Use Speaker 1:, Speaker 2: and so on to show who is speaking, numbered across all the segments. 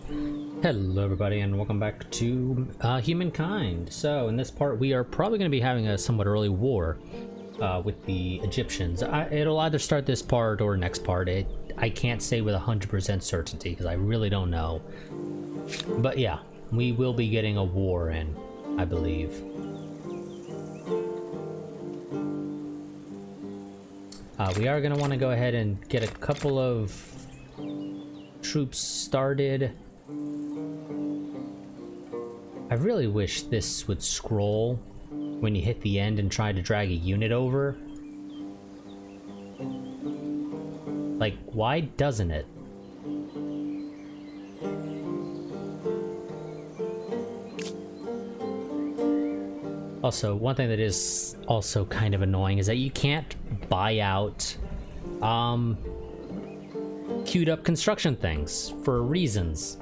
Speaker 1: Hello everybody and welcome back to Humankind. So in this part we are probably going to be having a somewhat early war with the Egyptians. It'll either start this part or next part. I can't say with 100% certainty because I really don't know. But yeah, we will be getting a war in, I believe. We are going to want to go ahead and get a couple of troops started. I really wish this would scroll when you hit the end and try to drag a unit over. Like, why doesn't it? Also, one thing that is also kind of annoying is that you can't buy out queued up construction things for reasons.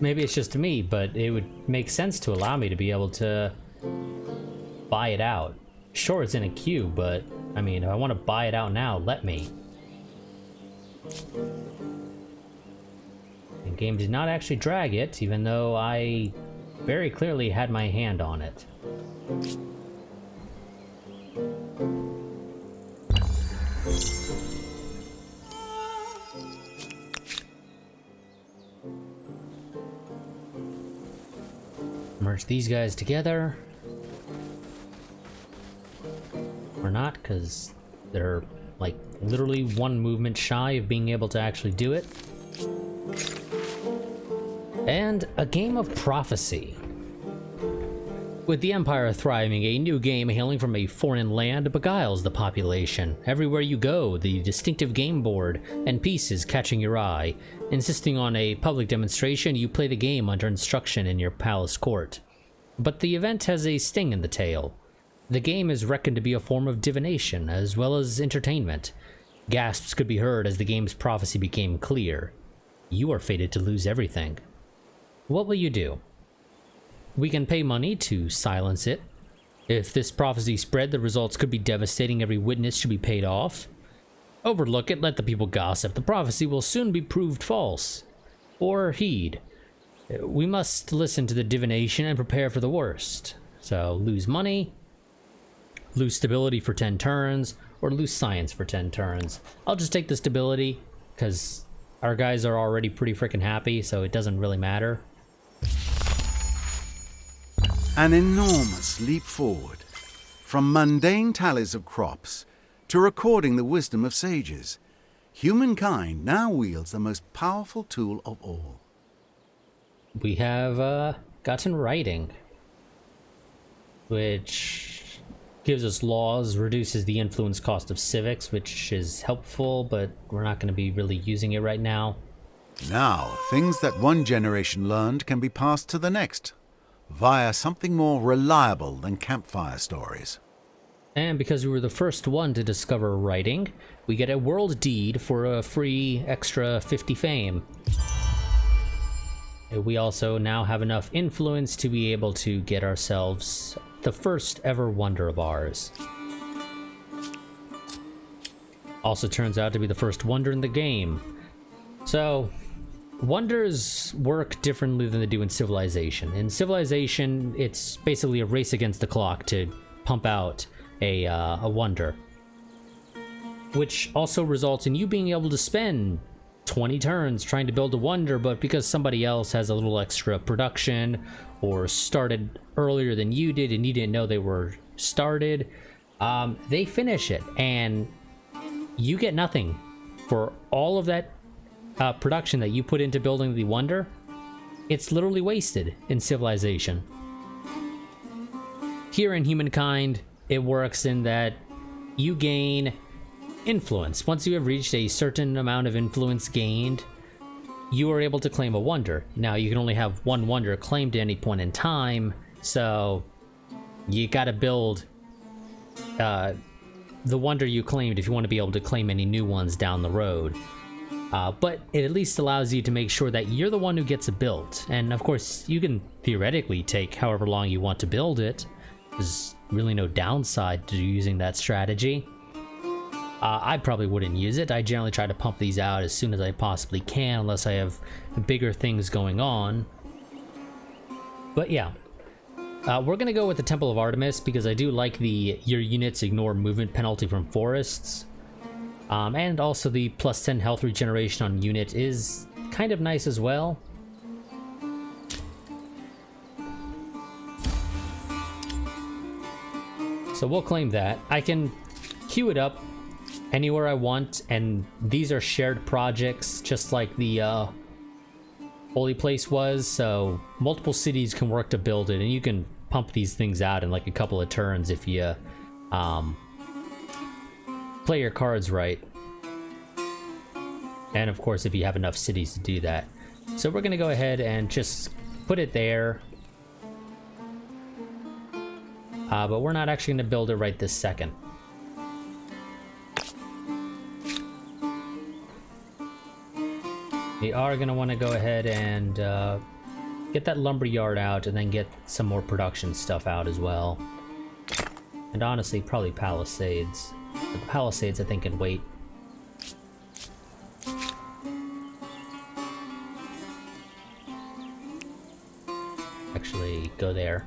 Speaker 1: Maybe it's just me, but it would make sense to allow me to be able to buy it out. Sure, it's in a queue, but I mean, if I want to buy it out now, let me. The game did not actually drag it, even though I very clearly had my hand on it. Merge these guys together. Or not, because they're like literally one movement shy of being able to actually do it. And a game of prophecy. With the Empire thriving, a new game hailing from a foreign land beguiles the population. Everywhere you go, the distinctive game board and pieces catching your eye. Insisting on a public demonstration, you play the game under instruction in your palace court. But the event has a sting in the tail. The game is reckoned to be a form of divination, as well as entertainment. Gasps could be heard as the game's prophecy became clear. You are fated to lose everything. What will you do? We can pay money to silence it. If this prophecy spread, the results could be devastating. Every witness should be paid off. Overlook it, let the people gossip. The prophecy will soon be proved false. Or heed. We must listen to the divination and prepare for the worst. So, lose money, lose stability for 10 turns, or lose science for 10 turns. I'll just take the stability, because our guys are already pretty freaking happy, so it doesn't really matter.
Speaker 2: An enormous leap forward, from mundane tallies of crops to recording the wisdom of sages. Humankind now wields the most powerful tool of all.
Speaker 1: We have gotten writing, which gives us laws, reduces the influence cost of civics, which is helpful, but we're not going to be really using it right now.
Speaker 2: Now, things that one generation learned can be passed to the next, via something more reliable than campfire stories.
Speaker 1: And because we were the first one to discover writing, we get a world deed for a free extra 50 fame. We also now have enough influence to be able to get ourselves the first ever wonder of ours. Also turns out to be the first wonder in the game. So, wonders work differently than they do in Civilization. In Civilization, it's basically a race against the clock to pump out a wonder. Which also results in you being able to spend 20 turns trying to build a wonder, but because somebody else has a little extra production or started earlier than you did and you didn't know they were started, they finish it and you get nothing for all of that production that you put into building the wonder. It's literally wasted in Civilization. Here in Humankind, it works in that you gain influence. Once you have reached a certain amount of influence gained, you are able to claim a wonder. Now, you can only have one wonder claimed at any point in time, so you gotta build the wonder you claimed if you want to be able to claim any new ones down the road. But it at least allows you to make sure that you're the one who gets it built. And of course, you can theoretically take however long you want to build it. There's really no downside to using that strategy. I probably wouldn't use it. I generally try to pump these out as soon as I possibly can, unless I have bigger things going on. But yeah, we're gonna go with the Temple of Artemis because I do like the your units ignore movement penalty from forests. And also the plus 10 health regeneration on unit is kind of nice as well. So we'll claim that. I can queue it up anywhere I want, and these are shared projects just like the Holy Place was, so multiple cities can work to build it, and you can pump these things out in like a couple of turns if you play your cards right. And of course if you have enough cities to do that. So we're gonna go ahead and just put it there. But we're not actually gonna build it right this second. We are gonna wanna go ahead and get that lumber yard out and then get some more production stuff out as well. And honestly, probably Palisades. But the Palisades I think can wait. Actually, go there.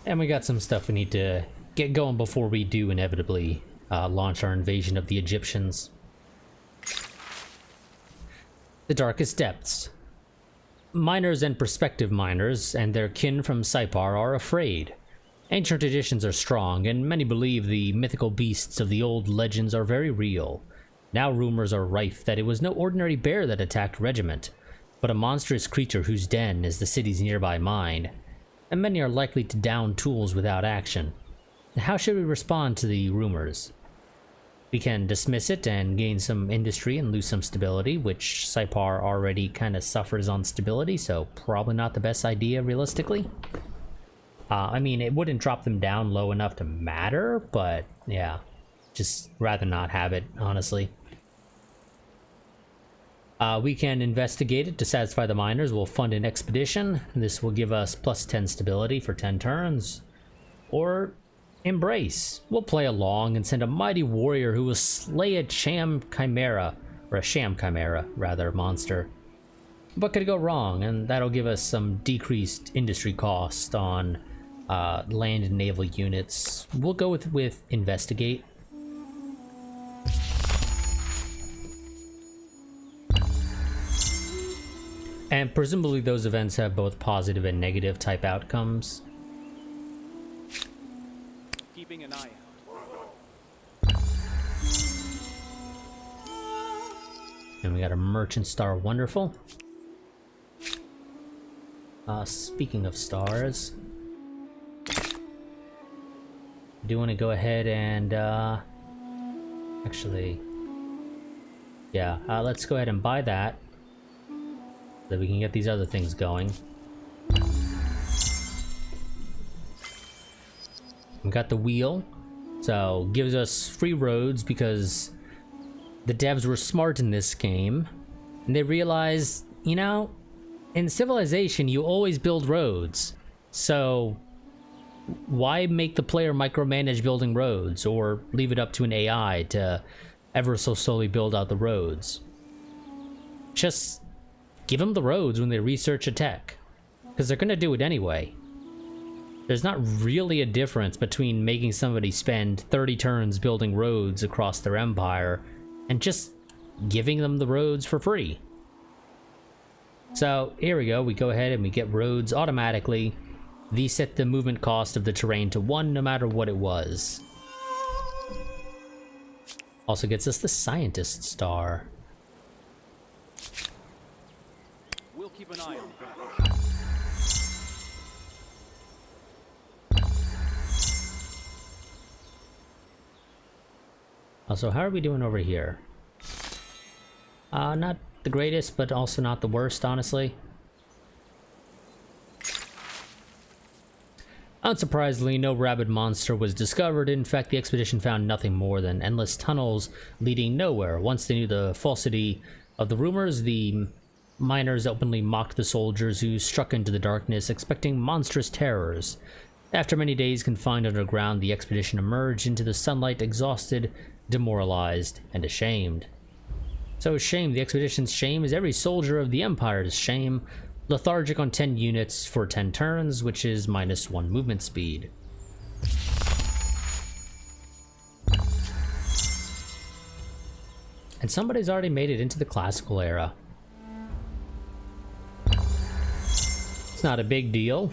Speaker 1: And we got some stuff we need to get going before we do inevitably launch our invasion of the Egyptians. The Darkest Depths. Miners and prospective miners and their kin from Saipar are afraid. Ancient traditions are strong, and many believe the mythical beasts of the old legends are very real. Now rumors are rife that it was no ordinary bear that attacked Regiment, but a monstrous creature whose den is the city's nearby mine, and many are likely to down tools without action. How should we respond to the rumors? We can dismiss it and gain some industry and lose some stability, which Saipar already kind of suffers on stability, so probably not the best idea realistically. I mean, it wouldn't drop them down low enough to matter, but yeah, just rather not have it, honestly. We can investigate it to satisfy the miners. We'll fund an expedition. This will give us plus 10 stability for 10 turns. Or embrace. We'll play along and send a mighty warrior who will slay a sham chimera, or a sham chimera, rather, monster. What could go wrong? And that'll give us some decreased industry cost on land and naval units. We'll go with investigate. And presumably those events have both positive and negative type outcomes.
Speaker 3: Keeping an eye out.
Speaker 1: And we got a merchant star, wonderful. Speaking of stars, I do want to go ahead and actually, yeah, let's go ahead and buy that so that we can get these other things going. We got the wheel, so gives us free roads because the devs were smart in this game, and they realized, you know, in Civilization you always build roads, so why make the player micromanage building roads or leave it up to an AI to ever so slowly build out the roads? Just give them the roads when they research a tech, because they're gonna do it anyway. There's not really a difference between making somebody spend 30 turns building roads across their empire and just giving them the roads for free. So here we go, we go ahead and we get roads automatically. These set the movement cost of the terrain to 1 no matter what it was. Also gets us the Scientist Star.
Speaker 3: We'll keep an eye on that.
Speaker 1: Also, how are we doing over here? Not the greatest, but also not the worst, honestly. Unsurprisingly, no rabid monster was discovered. In fact, the expedition found nothing more than endless tunnels leading nowhere. Once they knew the falsity of the rumors, the miners openly mocked the soldiers who struck into the darkness, expecting monstrous terrors. After many days confined underground, the expedition emerged into the sunlight exhausted, demoralized, and ashamed. So shame, the expedition's shame is every soldier of the Empire's shame, lethargic on 10 units for 10 turns, which is -1 movement speed. And somebody's already made it into the classical era. It's not a big deal.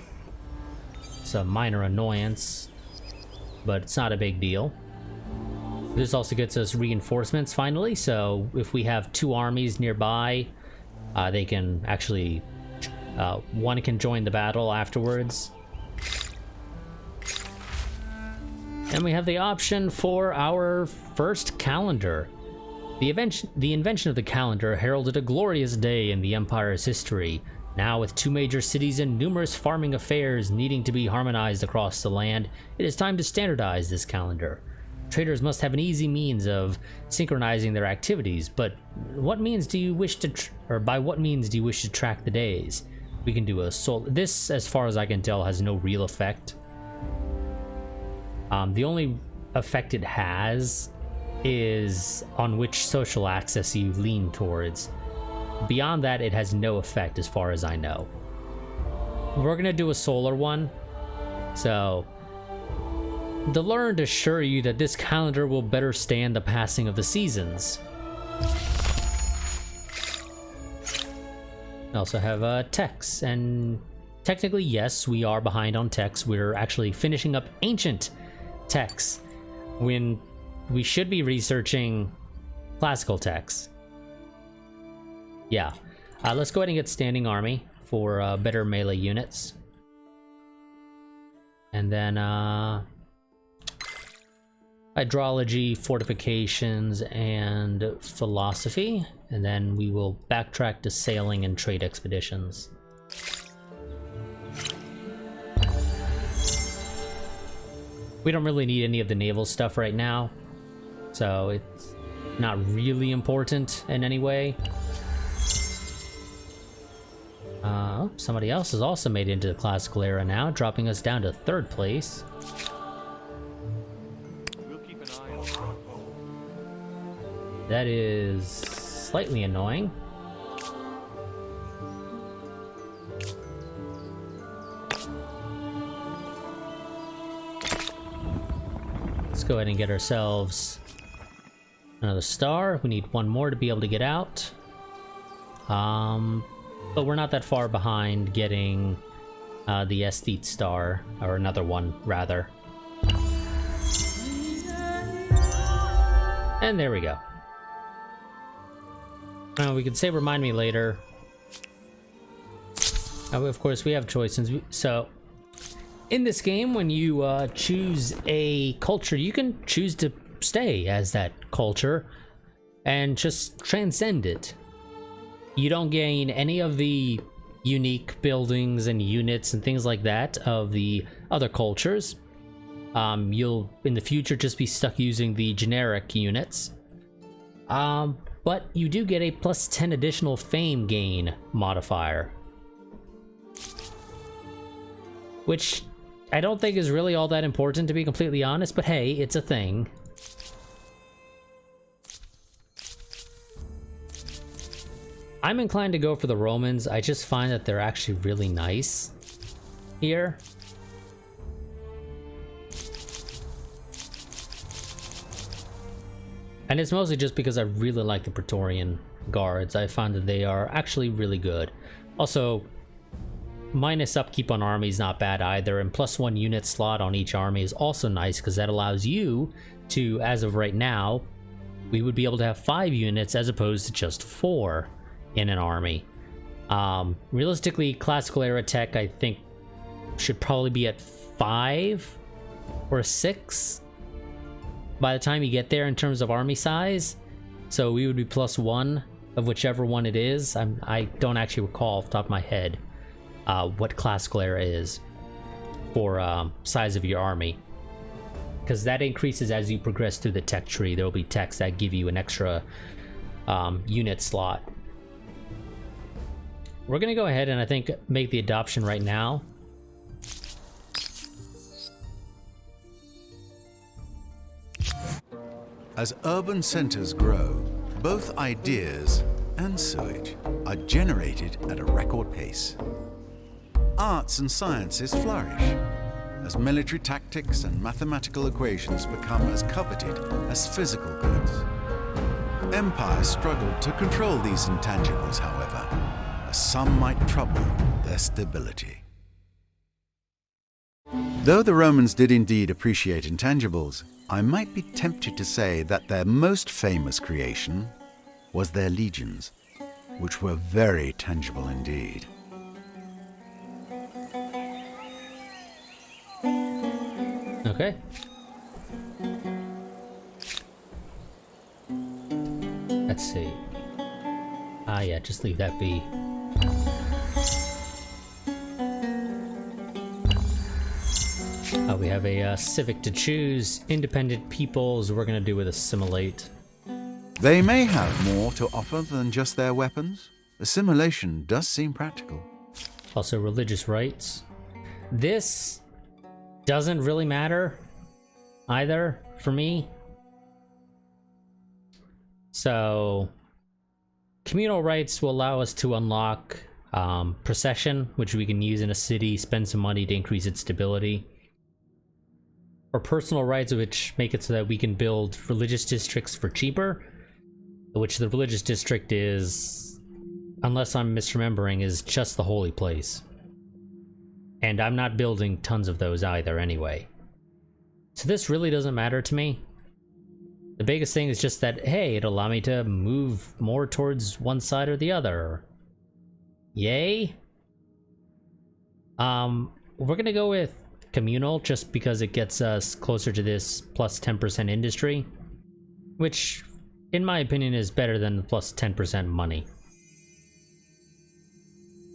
Speaker 1: It's a minor annoyance, but it's not a big deal. This also gets us reinforcements finally, so if we have 2 armies nearby, they can actually, one can join the battle afterwards. And we have the option for our first calendar. The invention of the calendar heralded a glorious day in the Empire's history. Now, with 2 major cities and numerous farming affairs needing to be harmonized across the land, it is time to standardize this calendar. Traders must have an easy means of synchronizing their activities, but what means do you wish to, by what means do you wish to track the days? We can do a this, as far as I can tell, has no real effect. The only effect it has is on which social axis you lean towards. Beyond that, it has no effect as far as I know. We're gonna do a solar one, so the learned assure you that this calendar will better stand the passing of the seasons. We also have techs, and technically, yes, we are behind on techs. We're actually finishing up ancient techs when we should be researching classical techs. Yeah, let's go ahead and get standing army for better melee units. And then hydrology, fortifications, and philosophy. And then we will backtrack to sailing and trade expeditions. We don't really need any of the naval stuff right now, so it's not really important in any way. Somebody else has also made it into the classical era now, dropping us down to 3rd place.
Speaker 3: We'll keep an eye on.
Speaker 1: That is slightly annoying. Let's go ahead and get ourselves another star. We need 1 more to be able to get out. But we're not that far behind getting the aesthete star, or another one, rather. And there we go. We could say remind me later. Of course, we have choices. So, in this game, when you choose a culture, you can choose to stay as that culture and just transcend it. You don't gain any of the unique buildings and units and things like that of the other cultures. You'll, in the future, just be stuck using the generic units. But you do get a +10 additional fame gain modifier, which I don't think is really all that important, to be completely honest, but hey, it's a thing. I'm inclined to go for the Romans. I just find that they're actually really nice here. And it's mostly just because I really like the Praetorian Guards. I find that they are actually really good. Also, minus upkeep on army is not bad either, and +1 unit slot on each army is also nice because that allows you to, as of right now, we would be able to have 5 units as opposed to just 4 in an army. Realistically, classical era tech, I think, should probably be at 5 or 6 by the time you get there in terms of army size. So we would be +1 of whichever one it is. I don't actually recall off the top of my head what classical era is for size of your army, because that increases as you progress through the tech tree. There will be techs that give you an extra unit slot. We're gonna go ahead and I think make the adoption right now.
Speaker 2: As urban centers grow, both ideas and sewage are generated at a record pace. Arts and sciences flourish as military tactics and mathematical equations become as coveted as physical goods. Empires struggle to control these intangibles, however, as some might trouble their stability. Though the Romans did indeed appreciate intangibles, I might be tempted to say that their most famous creation was their legions, which were very tangible indeed.
Speaker 1: Okay. Let's see. Ah, yeah, just leave that be. We have a civic to choose. Independent peoples, we're gonna do with assimilate.
Speaker 2: They may have more to offer than just their weapons. Assimilation does seem practical.
Speaker 1: Also, religious rights. This doesn't really matter either for me. So, communal rights will allow us to unlock procession, which we can use in a city, spend some money to increase its stability. Or personal rights, which make it so that we can build religious districts for cheaper, which the religious district is, unless I'm misremembering, is just the holy place. And I'm not building tons of those either anyway. So this really doesn't matter to me. The biggest thing is just that, hey, it'll allow me to move more towards one side or the other. Yay. We're gonna go with communal just because it gets us closer to this plus 10% industry, which in my opinion is better than the plus 10% money.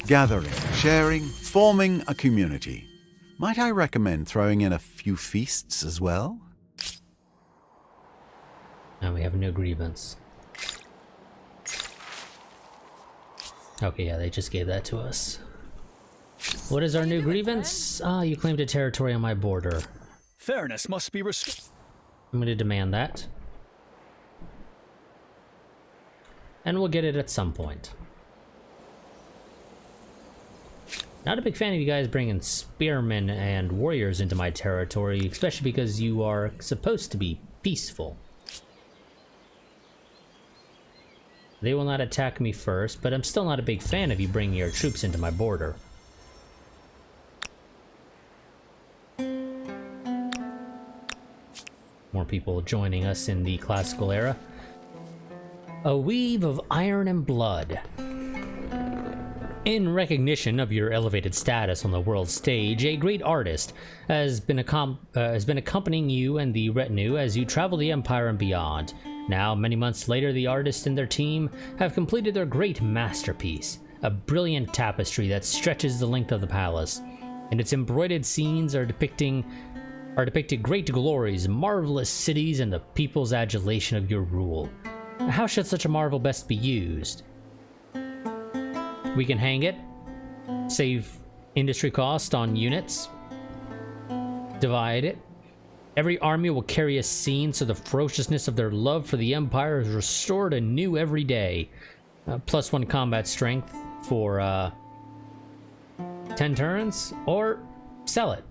Speaker 2: Gathering, sharing, forming a community. Might I recommend throwing in a few feasts as well?
Speaker 1: Now we have a new grievance. Okay, yeah, they just gave that to us. What is our new grievance? Ah, you claimed a territory on my border.
Speaker 4: Fairness must be restored.
Speaker 1: I'm going to demand that. And we'll get it at some point. Not a big fan of you guys bringing spearmen and warriors into my territory, especially because you are supposed to be peaceful. They will not attack me first, but I'm still not a big fan of you bringing your troops into my border. More people joining us in the classical era. A weave of iron and blood. In recognition of your elevated status on the world stage, a great artist has been accompanying you and the retinue as you travel the Empire and beyond. Now, many months later, the artist and their team have completed their great masterpiece, a brilliant tapestry that stretches the length of the palace, and its embroidered scenes are depicted great glories, marvelous cities, and the people's adulation of your rule. How should such a marvel best be used? We can hang it, save industry cost on units, divide it. Every army will carry a scene, so the ferociousness of their love for the Empire is restored anew every day. +1 combat strength for 10 turns, or sell it.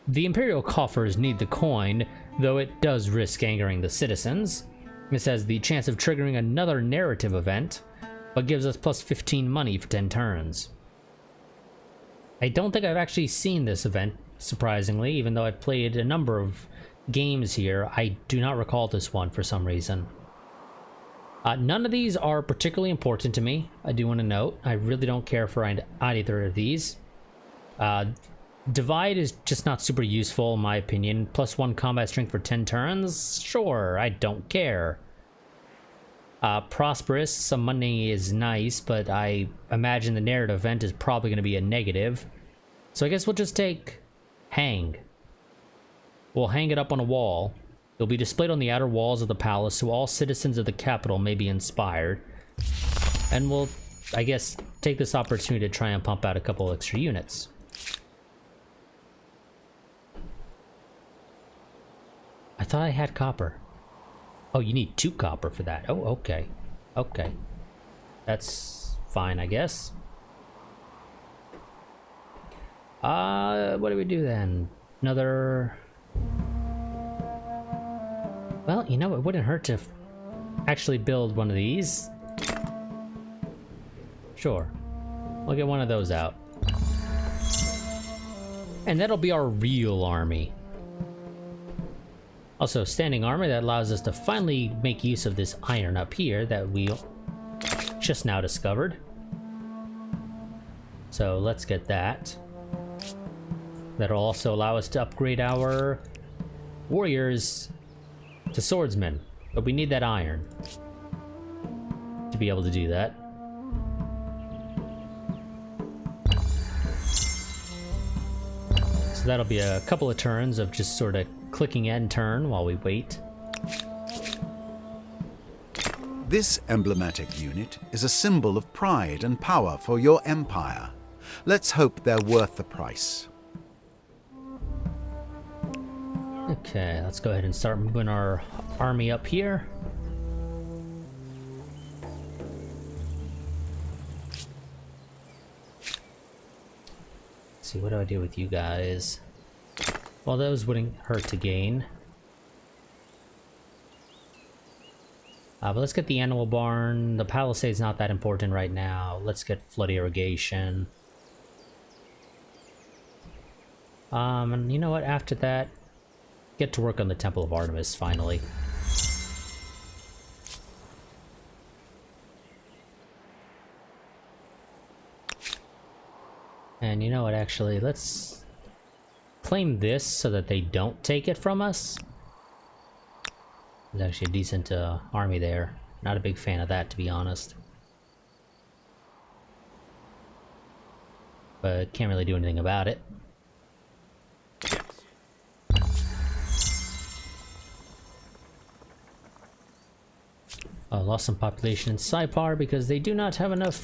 Speaker 1: The Imperial coffers need the coin, though it does risk angering the citizens. This has the chance of triggering another narrative event, but gives us +15 money for 10 turns. I don't think I've actually seen this event, surprisingly, even though I've played a number of games here. I do not recall this one for some reason. None of these are particularly important to me. I do want to note, I really don't care for either of these. Divide is just not super useful in my opinion. +1 combat strength for 10 turns? Sure, I don't care. Prosperous, some money is nice, but I imagine the narrative event is probably going to be a negative. So I guess we'll just take hang. We'll hang it up on a wall. It'll be displayed on the outer walls of the palace so all citizens of the capital may be inspired. And we'll I guess, take this opportunity to try and pump out a couple extra units. I thought I had copper. Oh, you need 2 copper for that. Oh, okay. Okay. That's fine, I guess. What do we do then? Another... Well, you know, it wouldn't hurt to actually build one of these. Sure. We'll get one of those out. And that'll be our real army. Also, standing armor that allows us to finally make use of this iron up here that we just now discovered. So let's get that. That'll also allow us to upgrade our warriors to swordsmen. But we need that iron to be able to do that. So that'll be a couple of turns of just sort of clicking end turn while we wait.
Speaker 2: This emblematic unit is a symbol of pride and power for your empire. Let's hope they're worth the price.
Speaker 1: Okay, let's go ahead and start moving our army up here. Let's see, what do I do with you guys? Well, those wouldn't hurt to gain. But let's get the animal barn. The palisade's not that important right now. Let's get flood irrigation. And you know what? After that, get to work on the Temple of Artemis, finally. And you know what? Actually, let's claim this so that they don't take it from us. There's actually a decent army there. Not a big fan of that, to be honest. But can't really do anything about it. Lost some population in Saipar because they do not have enough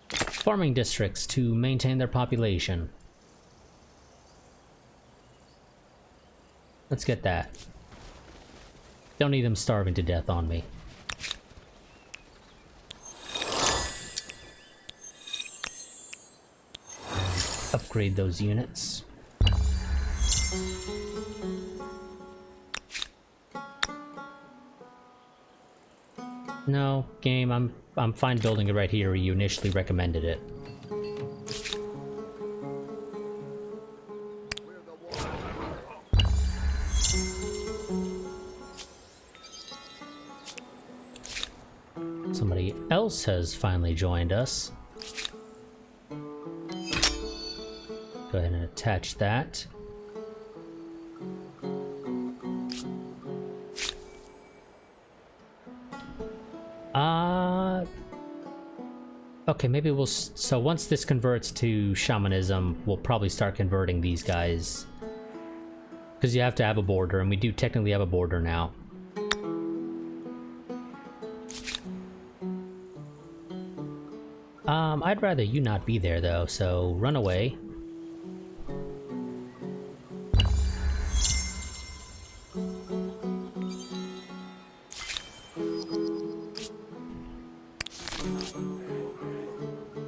Speaker 1: farming districts to maintain their population. Let's get that. Don't need them starving to death on me. And upgrade those units. No, game, I'm fine building it right here where you initially recommended it. Somebody else has finally joined us. Go ahead and attach that. Okay, maybe we'll... So once this converts to shamanism, we'll probably start converting these guys. Because you have to have a border, and we do technically have a border now. I'd rather you not be there, though, so run away.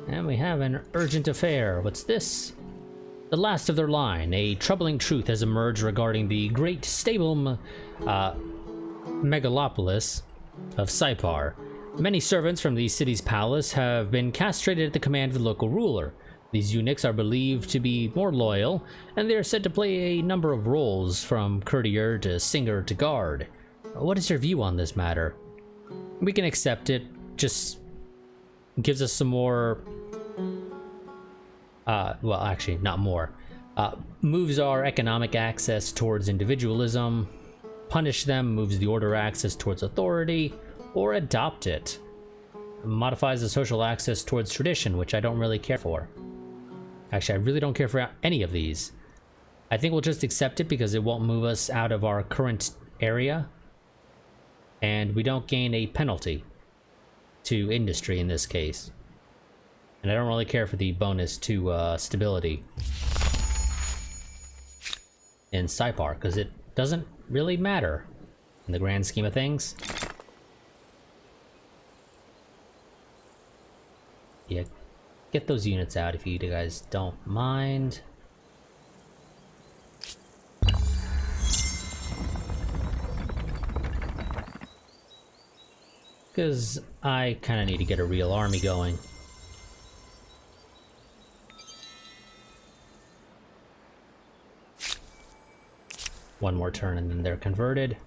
Speaker 1: And we have an urgent affair. What's this? The last of their line. A troubling truth has emerged regarding the great stable megalopolis of Saipar. Many servants from the city's palace have been castrated at the command of the local ruler. These eunuchs are believed to be more loyal, and they are said to play a number of roles, from courtier to singer to guard. What is your view on this matter? We can accept it, just gives us some more... well, actually, not more. Moves our economic access towards individualism, punish them, moves the order access towards authority, or adopt it. Modifies the social access towards tradition, which I don't really care for. Actually, I really don't care for any of these. I think we'll just accept it because it won't move us out of our current area. And we don't gain a penalty to industry in this case. And I don't really care for the bonus to stability in Saipar, because it doesn't really matter in the grand scheme of things. Yeah, get those units out if you guys don't mind. Because I kind of need to get a real army going. One more turn and then they're converted.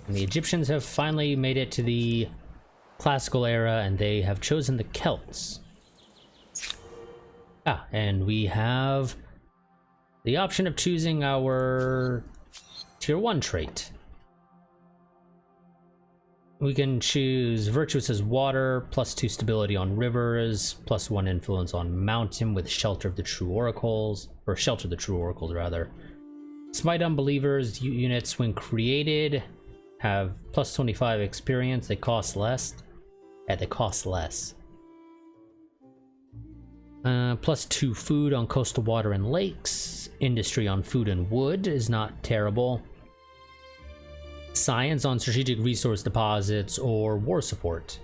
Speaker 1: And the Egyptians have finally made it to the classical era, and they have chosen the Celts. Ah, and we have the option of choosing our Tier 1 trait. We can choose Virtuous as Water, +2 stability on rivers, +1 influence on mountain with Shelter of the True Oracles, or Shelter of the True Oracles rather. Smite Unbelievers units when created have +25 experience, they cost less. They cost less. +2 food on coastal water and lakes. Industry on food and wood is not terrible. Science on strategic resource deposits or war support.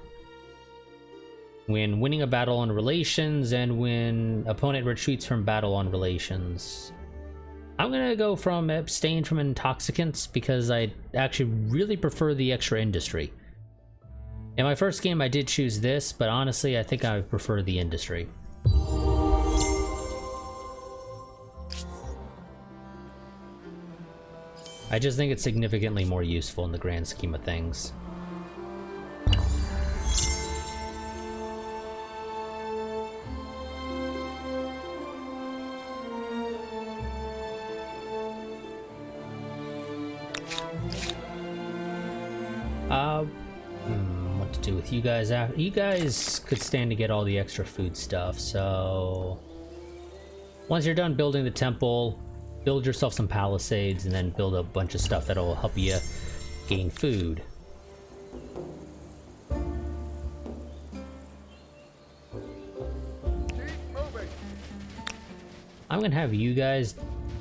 Speaker 1: When winning a battle on relations and when opponent retreats from battle on relations. I'm gonna go from abstain from intoxicants because I actually really prefer the extra industry. In my first game I did choose this, but honestly I think I prefer the industry. I just think it's significantly more useful in the grand scheme of things. What to do with you guys after? You guys could stand to get all the extra food stuff, so once you're done building the temple, build yourself some palisades and then build a bunch of stuff that'll help you gain food. I'm gonna have you guys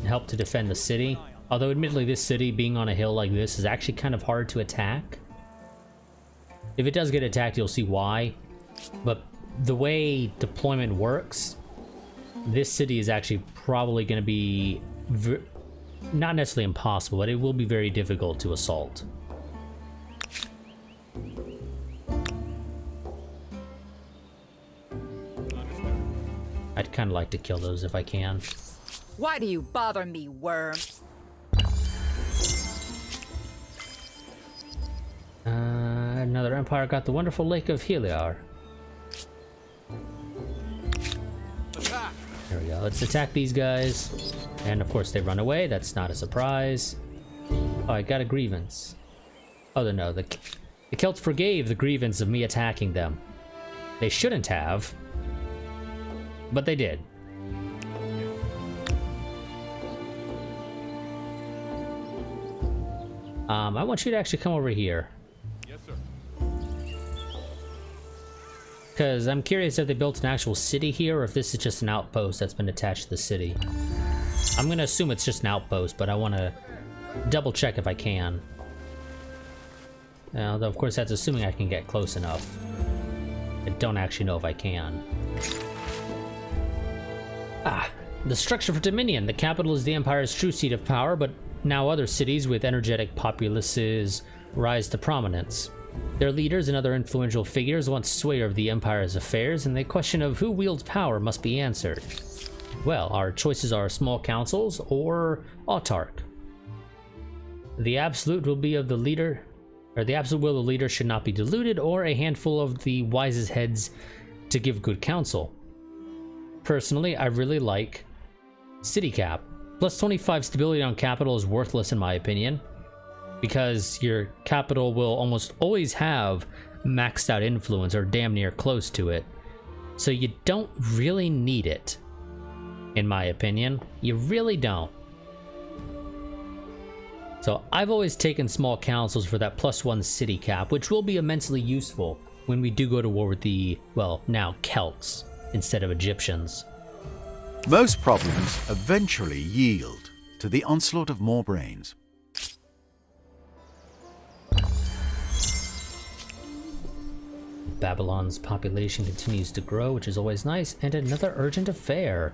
Speaker 1: help to defend the city, although admittedly this city being on a hill like this is actually kind of hard to attack. If it does get attacked, you'll see why, but the way deployment works, this city is actually probably going to be not necessarily impossible, but it will be very difficult to assault. I'd kind of like to kill those if I can.
Speaker 5: Why do you bother me, worm?
Speaker 1: Another empire got the wonderful Lake of Heliar. There we go. Let's attack these guys. And of course they run away. That's not a surprise. Oh, I got a grievance. Oh, no. The Celts forgave the grievance of me attacking them. They shouldn't have. But they did. I want you to actually come over here.
Speaker 3: Yes, sir.
Speaker 1: Because I'm curious if they built an actual city here or if this is just an outpost that's been attached to the city. I'm going to assume it's just an outpost, but I want to double check if I can. Although, of course, that's assuming I can get close enough. I don't actually know if I can. Ah, the structure for Dominion. The capital is the Empire's true seat of power, but now other cities with energetic populaces rise to prominence. Their leaders and other influential figures want sway over the Empire's affairs, and the question of who wields power must be answered. Well, our choices are small councils or autarch. The absolute will be of the leader, or the absolute will of the leader should not be diluted, or a handful of the wisest heads to give good counsel. Personally, I really like city cap. Plus 25 stability on capital is worthless in my opinion, because your capital will almost always have maxed out influence or damn near close to it. So you don't really need it, in my opinion. You really don't. So I've always taken small councils for that +1 city cap, which will be immensely useful when we do go to war with the, well, now Celts instead of Egyptians.
Speaker 2: Most problems eventually yield to the onslaught of more brains.
Speaker 1: Babylon's population continues to grow, which is always nice, and another urgent affair.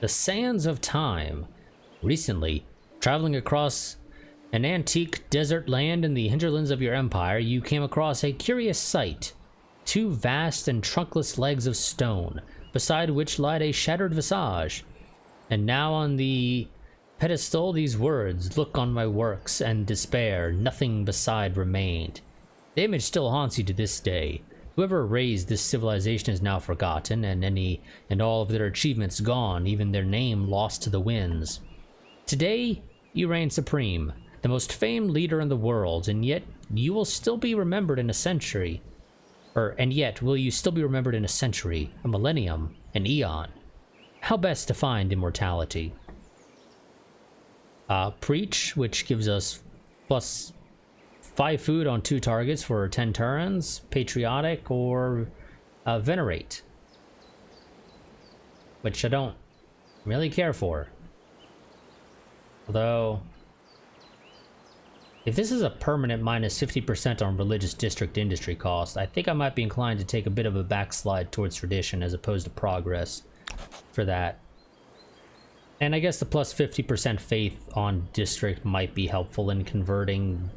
Speaker 1: The Sands of Time. Recently, traveling across an antique desert land in the hinterlands of your empire, you came across a curious sight. 2 vast and trunkless legs of stone, beside which lied a shattered visage. And now on the pedestal these words, "Look on my works and despair, nothing beside remained." The image still haunts you to this day. Whoever raised this civilization is now forgotten, and all of their achievements gone, even their name lost to the winds. Today, you reign supreme, the most famed leader in the world, and yet you will still be remembered in a century. And yet, will you still be remembered in a century, a millennium, an eon? How best to find immortality? Preach, which gives us +5 food on 2 targets for 10 turns. Patriotic, or Venerate, which I don't really care for. Although, if this is a permanent -50% on religious district industry cost, I think I might be inclined to take a bit of a backslide towards tradition as opposed to progress for that. And I guess the +50% faith on district might be helpful in converting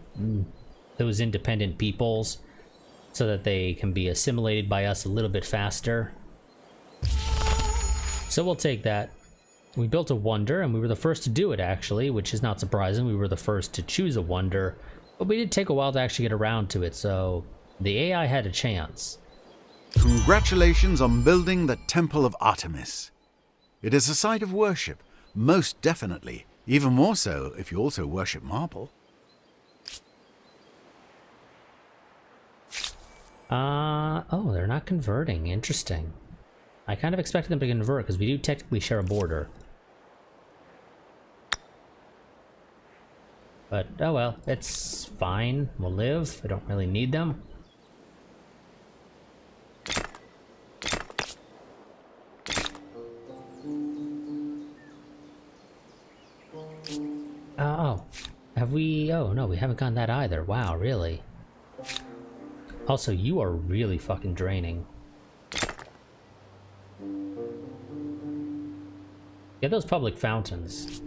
Speaker 1: those independent peoples so that they can be assimilated by us a little bit faster. So we'll take that. We built a wonder, and we were the first to do it, actually, which is not surprising. We were the first to choose a wonder, but we did take a while to actually get around to it, so the AI had a chance.
Speaker 2: Congratulations on building the Temple of Artemis. It is a site of worship, most definitely, even more so if you also worship marble.
Speaker 1: Oh, they're not converting. Interesting. I kind of expected them to convert, because we do technically share a border. But, oh well, it's fine. We'll live. I don't really need them. Oh, have we? Oh no, we haven't gotten that either. Wow, really? Also, you are really fucking draining. Get those public fountains.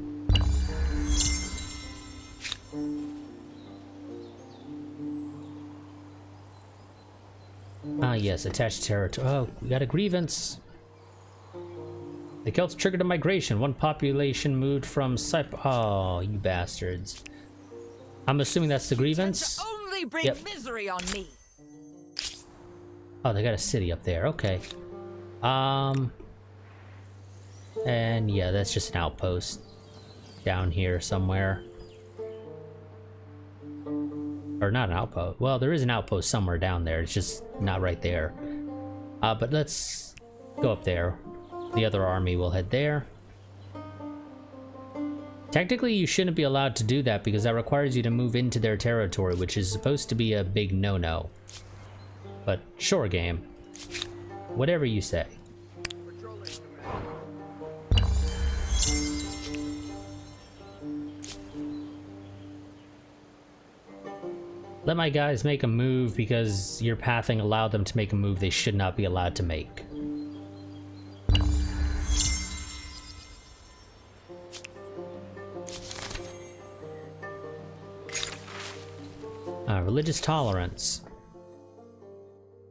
Speaker 1: Ah, yes, attached territory. Oh, we got a grievance. The Celts triggered a migration. 1 population moved from Cyprus. Oh, you bastards. I'm assuming that's the grievance?
Speaker 5: Only bring misery on me.
Speaker 1: Oh, they got a city up there. Okay. And yeah, that's just an outpost down here somewhere. Or not an outpost. Well, there is an outpost somewhere down there. It's just not right there. But let's go up there. The other army will head there. Technically, you shouldn't be allowed to do that because that requires you to move into their territory, which is supposed to be a big no-no. But sure, game. Whatever you say. Let my guys make a move because your pathing allowed them to make a move they should not be allowed to make. Religious tolerance.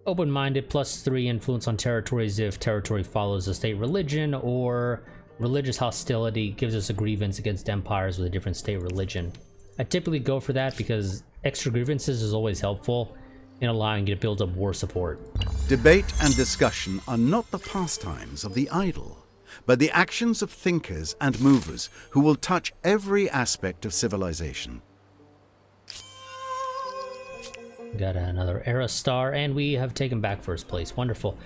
Speaker 1: Open-minded, +3 influence on territories if territory follows a state religion, or religious hostility gives us a grievance against empires with a different state religion. I typically go for that because extra grievances is always helpful in allowing you to build up war support.
Speaker 2: Debate and discussion are not the pastimes of the idle, but the actions of thinkers and movers who will touch every aspect of civilization.
Speaker 1: Got another era star, and we have taken back first place. Wonderful.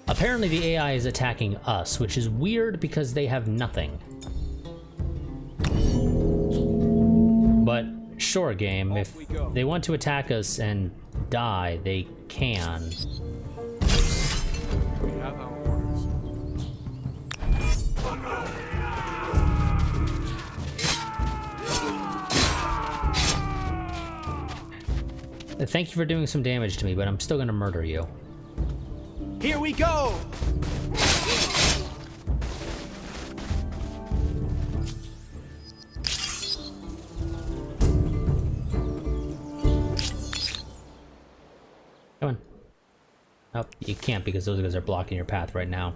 Speaker 1: Apparently the AI is attacking us, which is weird because they have nothing. But Sure, game. If they want to attack us and die, they can.
Speaker 3: We have our orders.
Speaker 1: Thank you for doing some damage to me, but I'm still gonna murder you.
Speaker 4: Here we go!
Speaker 1: Come on. Oh, you can't because those guys are blocking your path right now.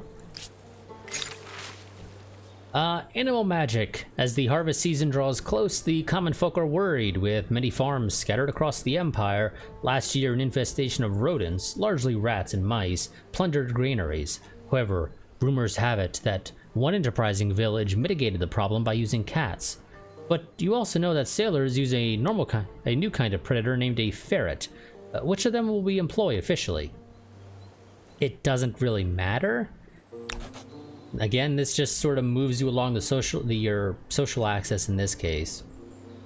Speaker 1: Animal magic. As the harvest season draws close, the common folk are worried. With many farms scattered across the empire, last year an infestation of rodents, largely rats and mice, plundered granaries. However, rumors have it that one enterprising village mitigated the problem by using cats. But you also know that sailors use a new kind of predator named a ferret. Which of them will we employ officially? It doesn't really matter. Again, this just sort of moves you along your social axis in this case,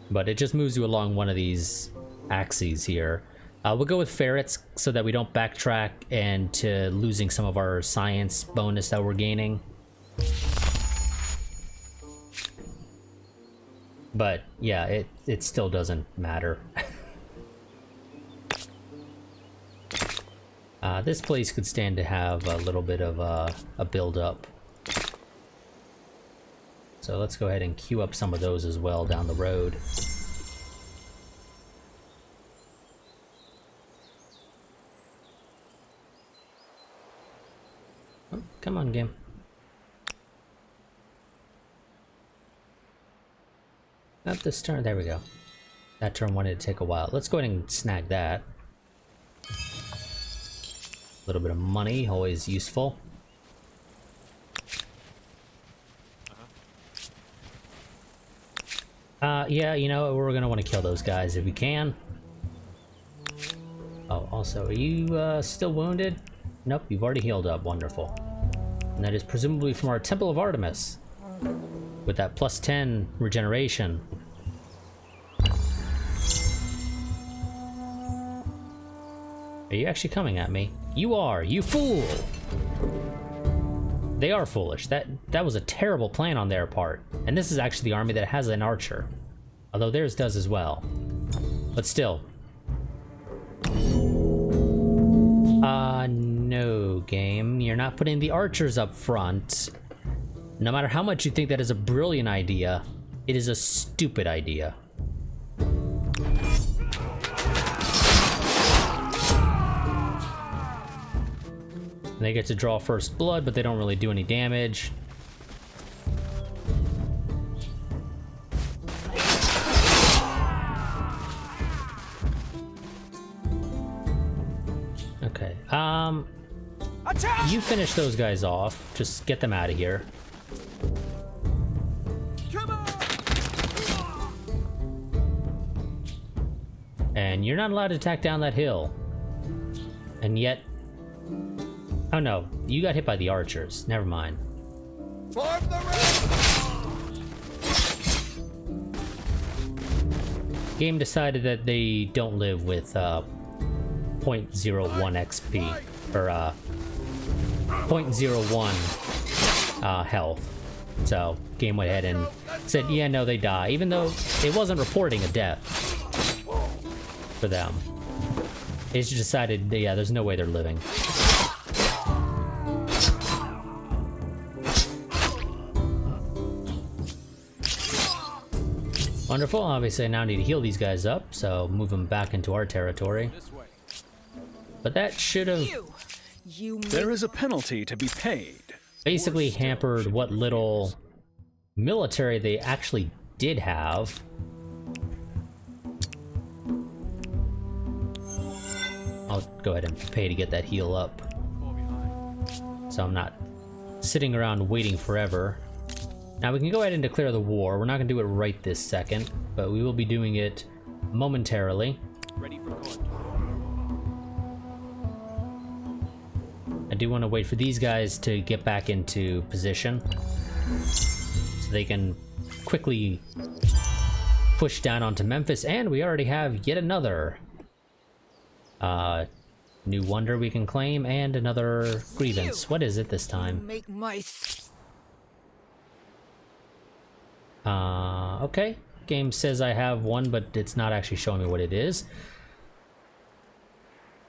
Speaker 1: but it just moves you along one of these axes here. We'll go with ferrets so that we don't backtrack and to losing some of our science bonus that we're gaining. But yeah, it still doesn't matter. This place could stand to have a little bit of a build-up. So let's go ahead and queue up some of those as well down the road. Oh, come on, game. Not this turn. There we go. That turn wanted to take a while. Let's go ahead and snag that. A little bit of money, always useful. Yeah, you know, we're gonna want to kill those guys if we can. Oh, also, are you still wounded? Nope, you've already healed up. Wonderful. And that is presumably from our Temple of Artemis, with that plus 10 regeneration. Are you actually coming at me? You are, you fool! They are foolish. That was a terrible plan on their part. And this is actually the army that has an archer. Although theirs does as well. But still. No, game. You're not putting the archers up front. No matter how much you think that is a brilliant idea, it is a stupid idea. They get to draw first blood, but they don't really do any damage. Okay, you finish those guys off. Just get them out of here. And you're not allowed to attack down that hill. And yet... Oh no, you got hit by the archers. Never mind. Game decided that they don't live with 0.01 XP, or 0.01 health. So game went ahead and said, yeah, no, they die, even though it wasn't reporting a death for them. They just decided, yeah, there's no way they're living. Wonderful. Obviously, I now need to heal these guys up, so move them back into our territory. But that should have
Speaker 4: There is a penalty to be paid.
Speaker 1: basically hampered what little military they actually did have. I'll go ahead and pay to get that heal up, so I'm not sitting around waiting forever. Now we can go ahead and declare the war. We're not going to do it right this second, but we will be doing it momentarily.
Speaker 3: Ready for contact.
Speaker 1: I do want to wait for these guys to get back into position so they can quickly push down onto Memphis, and we already have yet another new wonder we can claim, and another grievance. What is it this time?
Speaker 5: Make my
Speaker 1: Okay. Game says I have one, but it's not actually showing me what it is.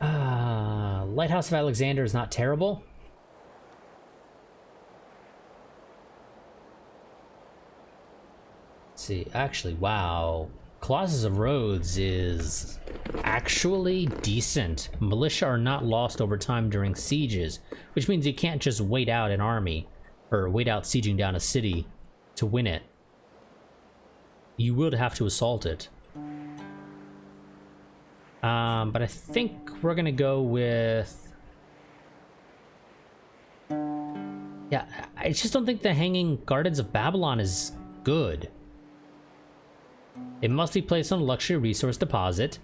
Speaker 1: Lighthouse of Alexander is not terrible. Let's see, actually, wow. Colossus of Rhodes is actually decent. Militia are not lost over time during sieges, which means you can't just wait out an army, or wait out sieging down a city to win it. You would have to assault it. But I think we're gonna go with... Yeah, I just don't think the Hanging Gardens of Babylon is good. It must be placed on a luxury resource deposit,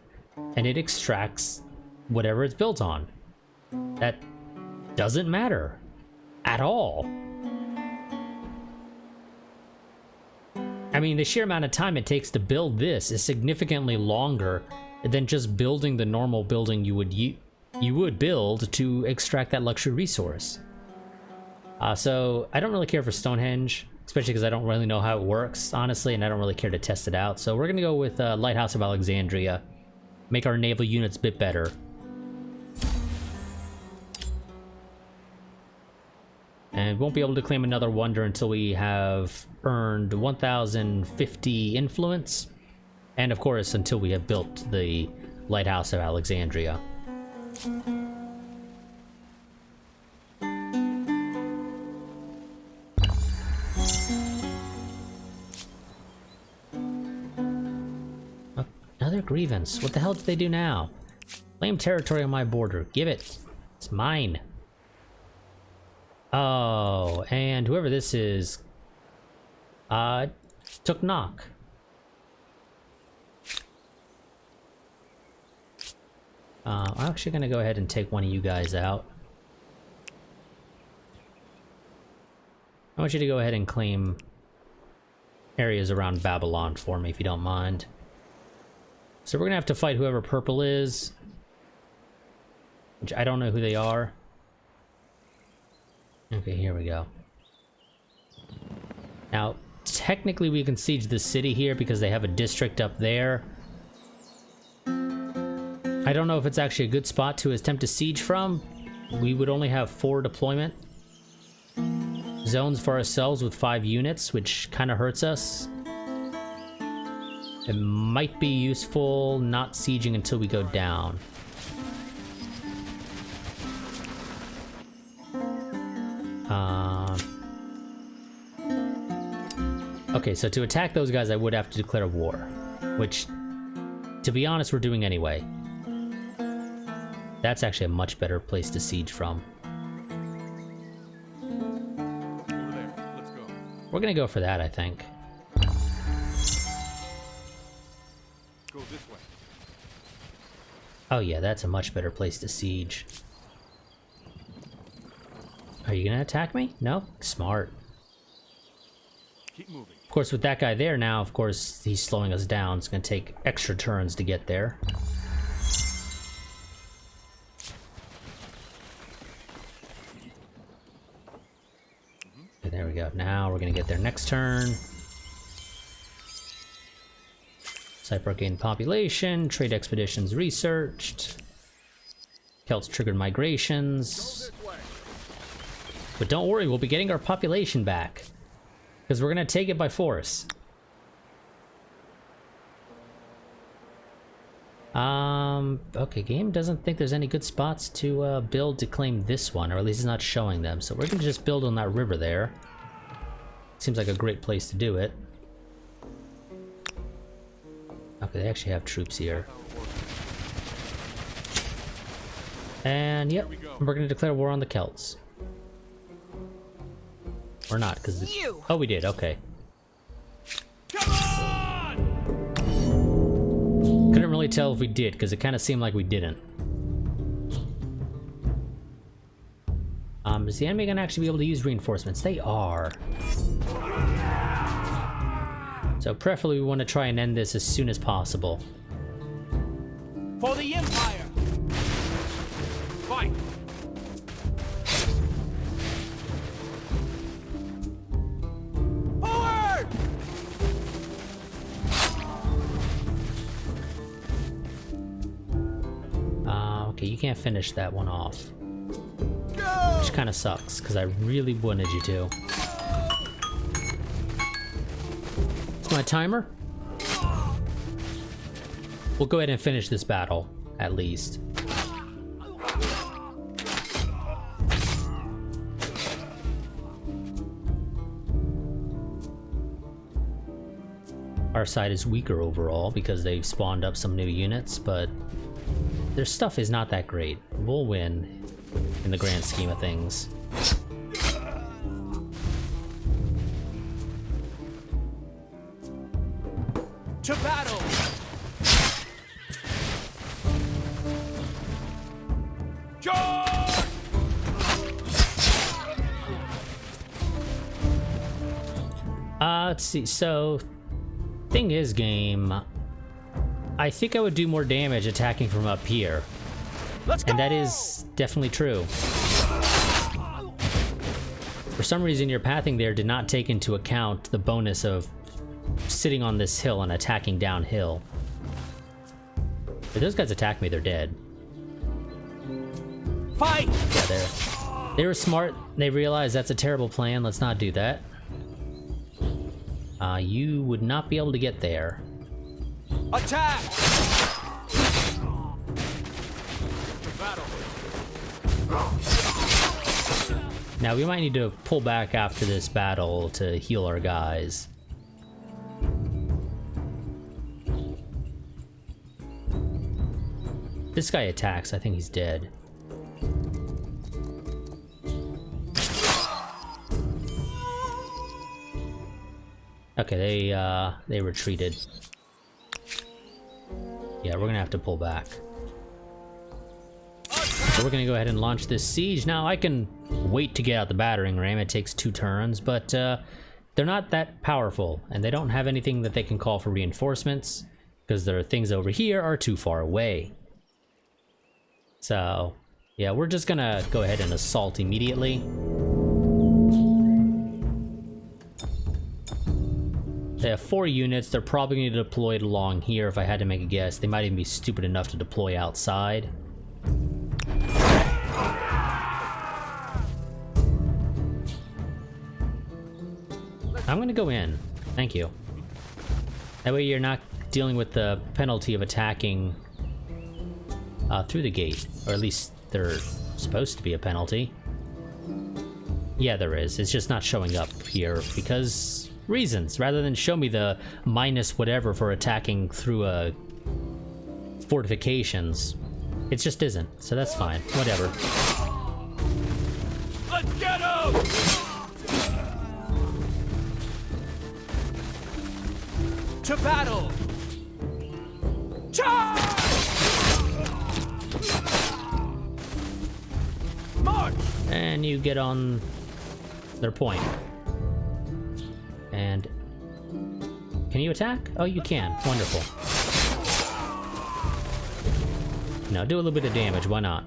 Speaker 1: and it extracts whatever it's built on. That doesn't matter at all. I mean, the sheer amount of time it takes to build this is significantly longer than just building the normal building you would build to extract that luxury resource. So I don't really care for Stonehenge, especially because I don't really know how it works, honestly, and I don't really care to test it out. So we're gonna go with Lighthouse of Alexandria, make our naval units a bit better. And won't be able to claim another wonder until we have earned 1,050 influence. And of course, until we have built the Lighthouse of Alexandria. Another grievance. What the hell did they do now? Claim territory on my border. Give it. It's mine. Oh, and whoever this is, took knock. I'm actually gonna go ahead and take one of you guys out. I want you to go ahead and claim areas around Babylon for me, if you don't mind. So we're gonna have to fight whoever purple is, which I don't know who they are. Okay, here we go. Now, technically we can siege the city here because they have a district up there. I don't know if it's actually a good spot to attempt to siege from. We would only have 4 deployment zones for ourselves with 5 units, which kind of hurts us. It might be useful not sieging until we go down. Okay, so to attack those guys, I would have to declare war, which, to be honest, we're doing anyway. That's actually a much better place to siege from.
Speaker 3: Over there. Let's go.
Speaker 1: We're gonna go for that, I think.
Speaker 3: Go this way.
Speaker 1: Oh yeah, that's a much better place to siege. Are you gonna attack me? No? Smart.
Speaker 3: Keep moving.
Speaker 1: Of course, with that guy there now, of course, he's slowing us down. It's gonna take extra turns to get there. Okay, there we go. Now we're gonna get there next turn. Cypher gained population, trade expeditions researched. Celts triggered migrations. But don't worry, we'll be getting our population back. Because we're gonna take it by force. Okay, game doesn't think there's any good spots to build to claim this one, or at least it's not showing them. So we're gonna just build on that river there. Seems like a great place to do it. Okay, they actually have troops here. And yep, we're gonna declare war on the Celts. Or not, because oh, we did. Okay.
Speaker 3: Come on!
Speaker 1: Couldn't really tell if we did, because it kind of seemed like we didn't. Is the enemy gonna actually be able to use reinforcements? They are. So So preferably we want to try and end this as soon as possible.
Speaker 3: For the Empire! Fight! Forward!
Speaker 1: Okay, you can't finish that one off.
Speaker 3: Go!
Speaker 1: Which kind of sucks, because I really wanted you to. It's my timer. We'll go ahead and finish this battle, at least. Our side is weaker overall because they've spawned up some new units, but their stuff is not that great. We'll win in the grand scheme of things.
Speaker 3: To battle! Charge!
Speaker 1: Let's see. So, thing is, game, I think I would do more damage attacking from up here.
Speaker 3: Let's go!
Speaker 1: And that is definitely true. For some reason, your pathing there did not take into account the bonus of sitting on this hill and attacking downhill. If those guys attack me, they're dead.
Speaker 3: Fight!
Speaker 1: Yeah, they were smart. They realized that's a terrible plan. Let's not do that. You would not be able to get there.
Speaker 3: Attack! Battle.
Speaker 1: Now, we might need to pull back after this battle to heal our guys. This guy attacks. I think he's dead. Okay, they retreated. Yeah, we're gonna have to pull back. So we're gonna go ahead and launch this siege. Now, I can wait to get out the battering ram. It takes 2 turns, but they're not that powerful, and they don't have anything that they can call for reinforcements, because their things over here are too far away. So, yeah, we're just gonna go ahead and assault immediately. They have 4 units. They're probably going to be deployed along here if I had to make a guess. They might even be stupid enough to deploy outside. I'm going to go in. Thank you. That way you're not dealing with the penalty of attacking through the gate. Or at least there's supposed to be a penalty. Yeah, there is. It's just not showing up here because... reasons, rather than show me the minus whatever for attacking through fortifications. It just isn't, so that's fine. Whatever.
Speaker 3: Let's get him! To battle! Charge! March!
Speaker 1: And you get on their point. And can you attack? Oh, you can. Wonderful. Now do a little bit of damage. Why not?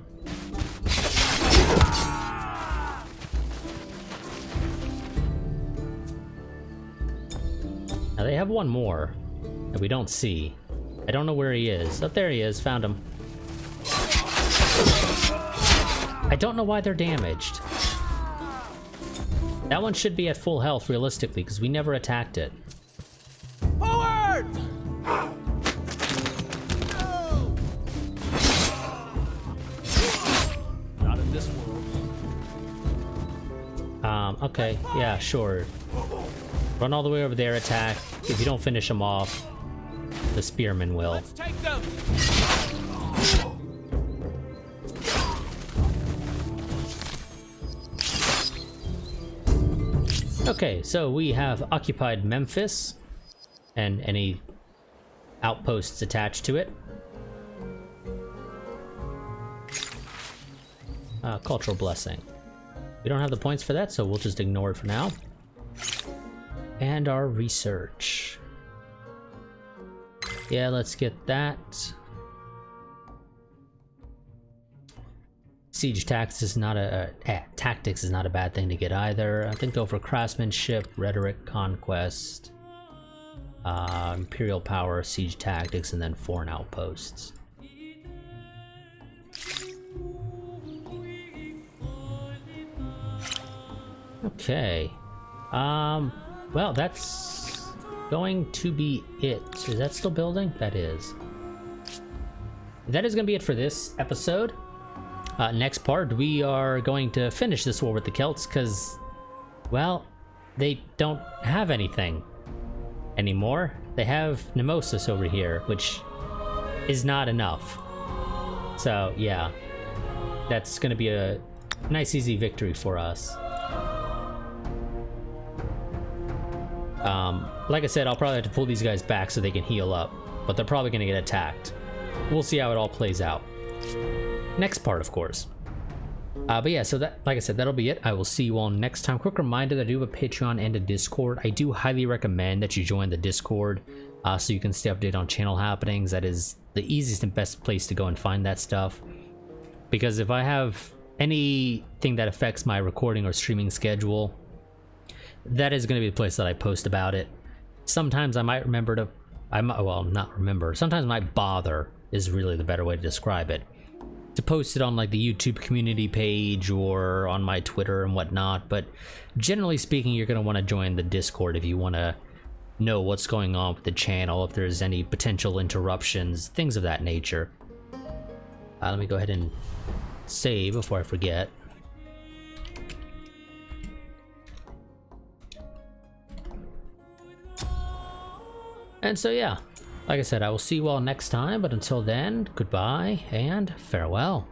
Speaker 1: Now they have one more that we don't see. I don't know where he is. Oh, there he is. Found him. I don't know why they're damaged. That one should be at full health, realistically, because we never attacked it.
Speaker 3: Forward! Not in this world.
Speaker 1: Okay, yeah, sure. Run all the way over there, attack. If you don't finish them off, the spearman will.
Speaker 3: Let's take them!
Speaker 1: Okay, so we have occupied Memphis and any outposts attached to it. Cultural blessing. We don't have the points for that, so we'll just ignore it for now. And our research. Yeah, let's get that. Siege tactics is not tactics is not a bad thing to get either. I think go for craftsmanship, rhetoric, conquest, imperial power, siege tactics, and then foreign outposts. Okay. Well, that's going to be it. Is that still building? That is. That is going to be it for this episode. Next part, we are going to finish this war with the Celts because, well, they don't have anything anymore. They have Nemesis over here, which is not enough. So, yeah, that's going to be a nice, easy victory for us. Like I said, I'll probably have to pull these guys back so they can heal up, but they're probably going to get attacked. We'll see how it all plays out. Next part, of course. But yeah, so that, like I said, that'll be it. I will see you all next time. Quick reminder that I do have a Patreon and a Discord. I do highly recommend that you join the Discord so you can stay updated on channel happenings. That is the easiest and best place to go and find that stuff. Because if I have anything that affects my recording or streaming schedule, that is going to be the place that I post about it. Sometimes I might remember to, well, not remember, sometimes I might bother is really the better way to describe it, to post it on like the YouTube community page or on my Twitter and whatnot. But generally speaking, you're going to want to join the Discord if you want to know what's going on with the channel, if there's any potential interruptions, things of that nature. Let me go ahead and save before I forget. And so yeah, like I said, I will see you all next time, but until then, goodbye and farewell.